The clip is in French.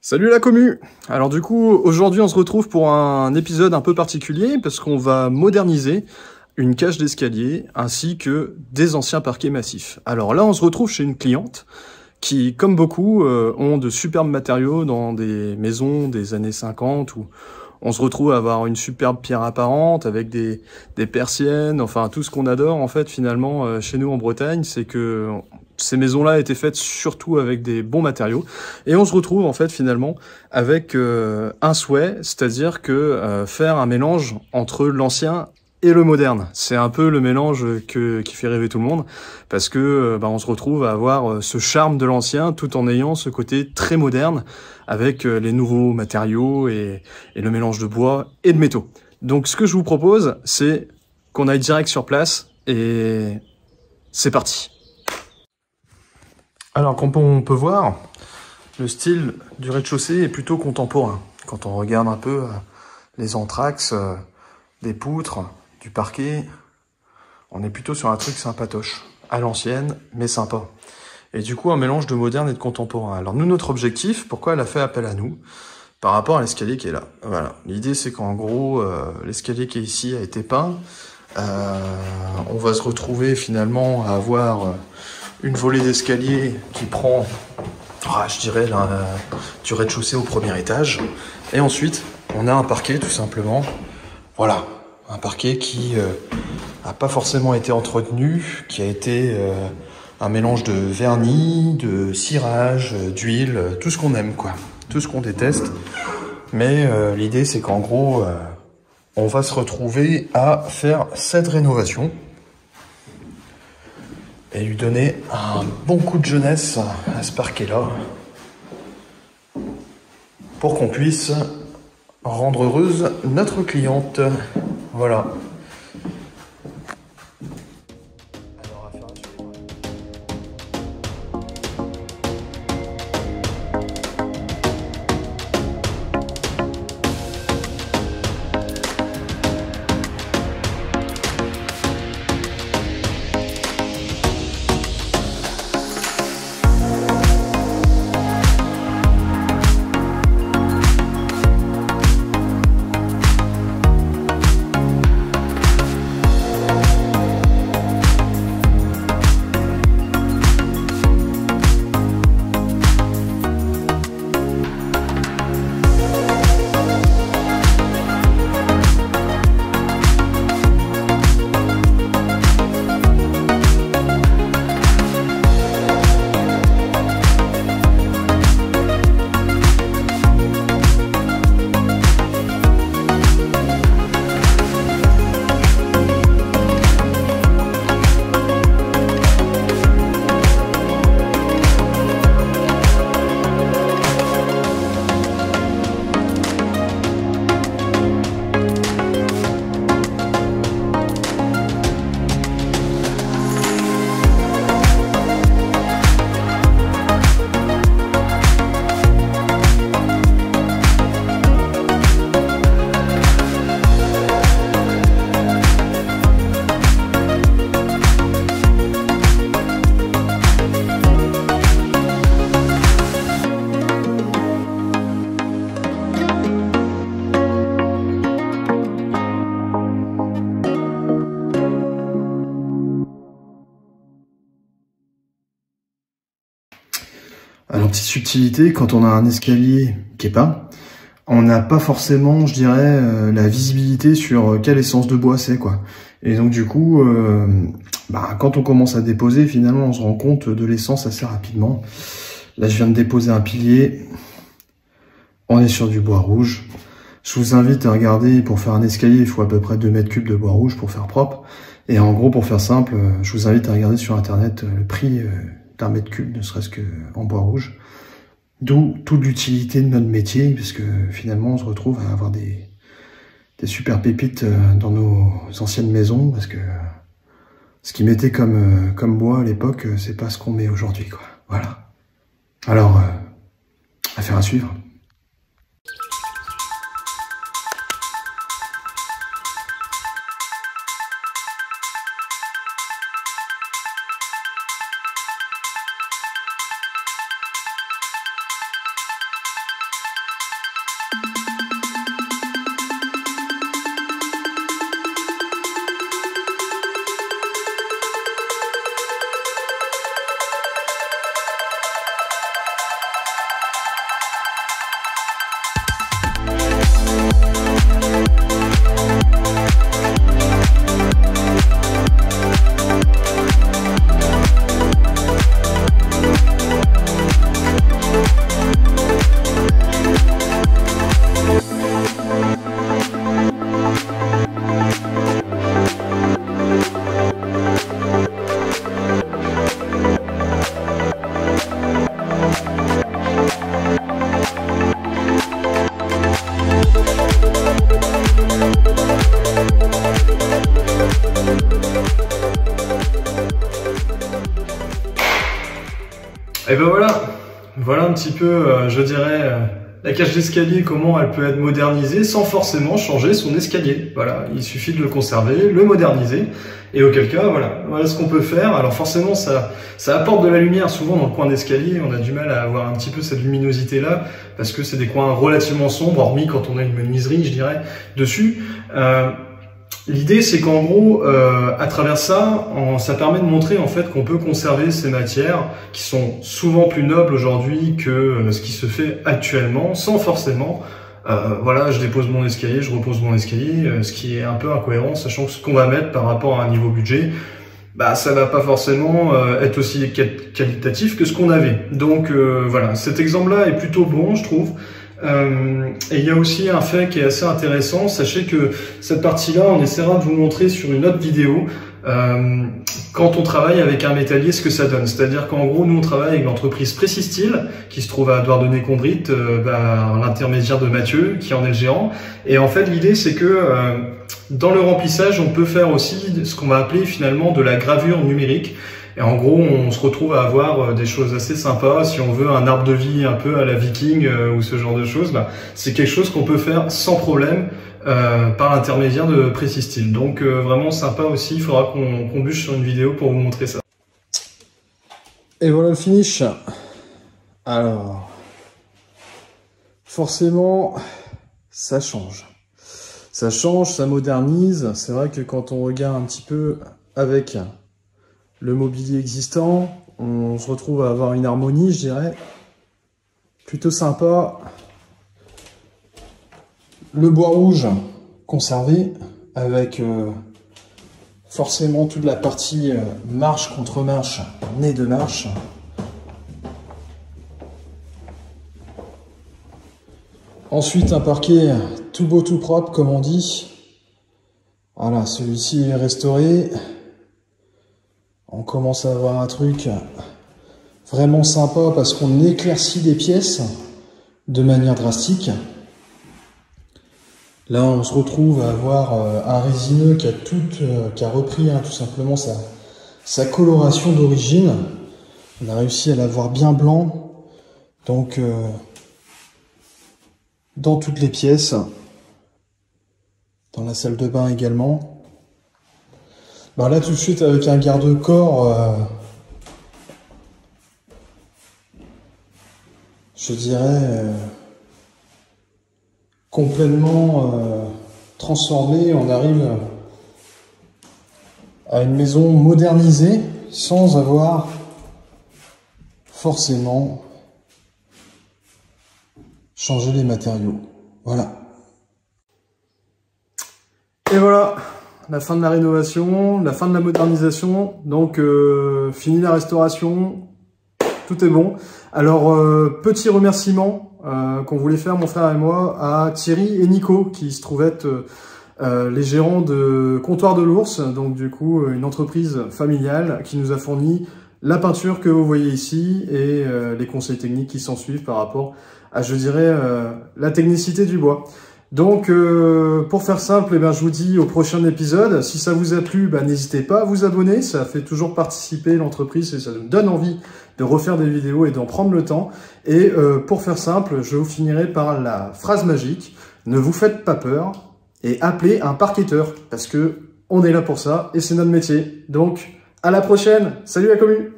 Salut la commu! Alors du coup, aujourd'hui on se retrouve pour un épisode un peu particulier parce qu'on va moderniser une cage d'escalier ainsi que des anciens parquets massifs. Alors là on se retrouve chez une cliente qui, comme beaucoup, ont de superbes matériaux dans des maisons des années 50 où on se retrouve à avoir une superbe pierre apparente avec des persiennes, enfin tout ce qu'on adore en fait finalement chez nous en Bretagne, c'est que ces maisons-là étaient faites surtout avec des bons matériaux. Et on se retrouve en fait finalement avec un souhait, c'est-à-dire que faire un mélange entre l'ancien et le moderne. C'est un peu le mélange qui fait rêver tout le monde, parce que on se retrouve à avoir ce charme de l'ancien tout en ayant ce côté très moderne avec les nouveaux matériaux et le mélange de bois et de métaux. Donc ce que je vous propose, c'est qu'on aille direct sur place et c'est parti. Alors, comme on peut voir, le style du rez-de-chaussée est plutôt contemporain. Quand on regarde un peu les entraxes, des poutres, du parquet, on est plutôt sur un truc sympatoche, à l'ancienne, mais sympa. Et du coup, un mélange de moderne et de contemporain. Alors nous, notre objectif, pourquoi elle a fait appel à nous? Par rapport à l'escalier qui est là. Voilà. L'idée, c'est qu'en gros, l'escalier qui est ici a été peint. On va se retrouver finalement à avoir une volée d'escalier qui prend, je dirais, du rez-de-chaussée au premier étage. Et ensuite, on a un parquet tout simplement. Voilà, un parquet qui n'a pas forcément été entretenu, qui a été un mélange de vernis, de cirage, d'huile, tout ce qu'on aime, quoi. Tout ce qu'on déteste. Mais l'idée, c'est qu'en gros, on va se retrouver à faire cette rénovation et lui donner un bon coup de jeunesse à ce parquet-là pour qu'on puisse rendre heureuse notre cliente. Voilà. Alors, petite subtilité, quand on a un escalier qui est peint, on n'a pas forcément, je dirais, la visibilité sur quelle essence de bois c'est, quoi. Et donc, du coup, quand on commence à déposer, finalement, on se rend compte de l'essence assez rapidement. Là, je viens de déposer un pilier. On est sur du bois rouge. Je vous invite à regarder, pour faire un escalier, il faut à peu près 2 mètres cubes de bois rouge pour faire propre. Et en gros, pour faire simple, je vous invite à regarder sur Internet le prix d'un mètre cube, ne serait-ce qu'en bois rouge. D'où toute l'utilité de notre métier, parce que finalement on se retrouve à avoir des super pépites dans nos anciennes maisons, parce que ce qu'ils mettaient comme bois à l'époque, c'est pas ce qu'on met aujourd'hui, quoi. Voilà. Alors, affaire à suivre. Et ben voilà un petit peu, je dirais, la cage d'escalier, comment elle peut être modernisée sans forcément changer son escalier. Voilà, il suffit de le conserver, le moderniser, et auquel cas, voilà ce qu'on peut faire. Alors forcément, ça apporte de la lumière. Souvent dans le coin d'escalier, on a du mal à avoir un petit peu cette luminosité-là, parce que c'est des coins relativement sombres, hormis quand on a une menuiserie, je dirais, dessus. L'idée, c'est qu'en gros, à travers ça, ça permet de montrer en fait qu'on peut conserver ces matières qui sont souvent plus nobles aujourd'hui que ce qui se fait actuellement, sans forcément, voilà, je dépose mon escalier, je repose mon escalier, ce qui est un peu incohérent, sachant que ce qu'on va mettre par rapport à un niveau budget, bah ça va pas forcément être aussi qualitatif que ce qu'on avait. Donc voilà, cet exemple-là est plutôt bon, je trouve. Et il y a aussi un fait qui est assez intéressant. Sachez que cette partie-là, on essaiera de vous montrer sur une autre vidéo quand on travaille avec un métallier ce que ça donne. C'est-à-dire qu'en gros, nous on travaille avec l'entreprise Précistil qui se trouve à Douarnenez-Condritte, l'intermédiaire de Mathieu qui en est le gérant. Et en fait, l'idée c'est que dans le remplissage, on peut faire aussi ce qu'on va appeler finalement de la gravure numérique. Et en gros, on se retrouve à avoir des choses assez sympas. Si on veut un arbre de vie un peu à la viking ou ce genre de choses, c'est quelque chose qu'on peut faire sans problème par l'intermédiaire de Précistil. Donc vraiment sympa aussi, il faudra qu'on bûche sur une vidéo pour vous montrer ça. Et voilà le finish. Alors, forcément, ça change. Ça change, ça modernise. C'est vrai que quand on regarde un petit peu avec le mobilier existant, on se retrouve à avoir une harmonie, je dirais, plutôt sympa. Le bois rouge conservé avec forcément toute la partie marche contre marche, nez de marche. Ensuite un parquet tout beau tout propre comme on dit. Voilà, celui-ci est restauré. On commence à avoir un truc vraiment sympa parce qu'on éclaircit des pièces de manière drastique. Là, on se retrouve à avoir un résineux qui a repris tout simplement sa coloration d'origine. On a réussi à l'avoir bien blanc, donc dans toutes les pièces, dans la salle de bain également. Ben là tout de suite avec un garde-corps, je dirais complètement transformé, on arrive à une maison modernisée sans avoir forcément changé les matériaux. Voilà. Et voilà. La fin de la rénovation, la fin de la modernisation, donc fini la restauration, tout est bon. Alors, petit remerciement qu'on voulait faire, mon frère et moi, à Thierry et Nico, qui se trouvaient être les gérants de Comptoir de l'Ours, donc du coup une entreprise familiale qui nous a fourni la peinture que vous voyez ici et les conseils techniques qui s'en suivent par rapport à, je dirais, la technicité du bois. Donc, pour faire simple, je vous dis au prochain épisode. Si ça vous a plu, n'hésitez pas à vous abonner. Ça fait toujours participer l'entreprise et ça nous donne envie de refaire des vidéos et d'en prendre le temps. Et pour faire simple, je vous finirai par la phrase magique. Ne vous faites pas peur et appelez un parquetteur parce que on est là pour ça et c'est notre métier. Donc, à la prochaine. Salut la commu!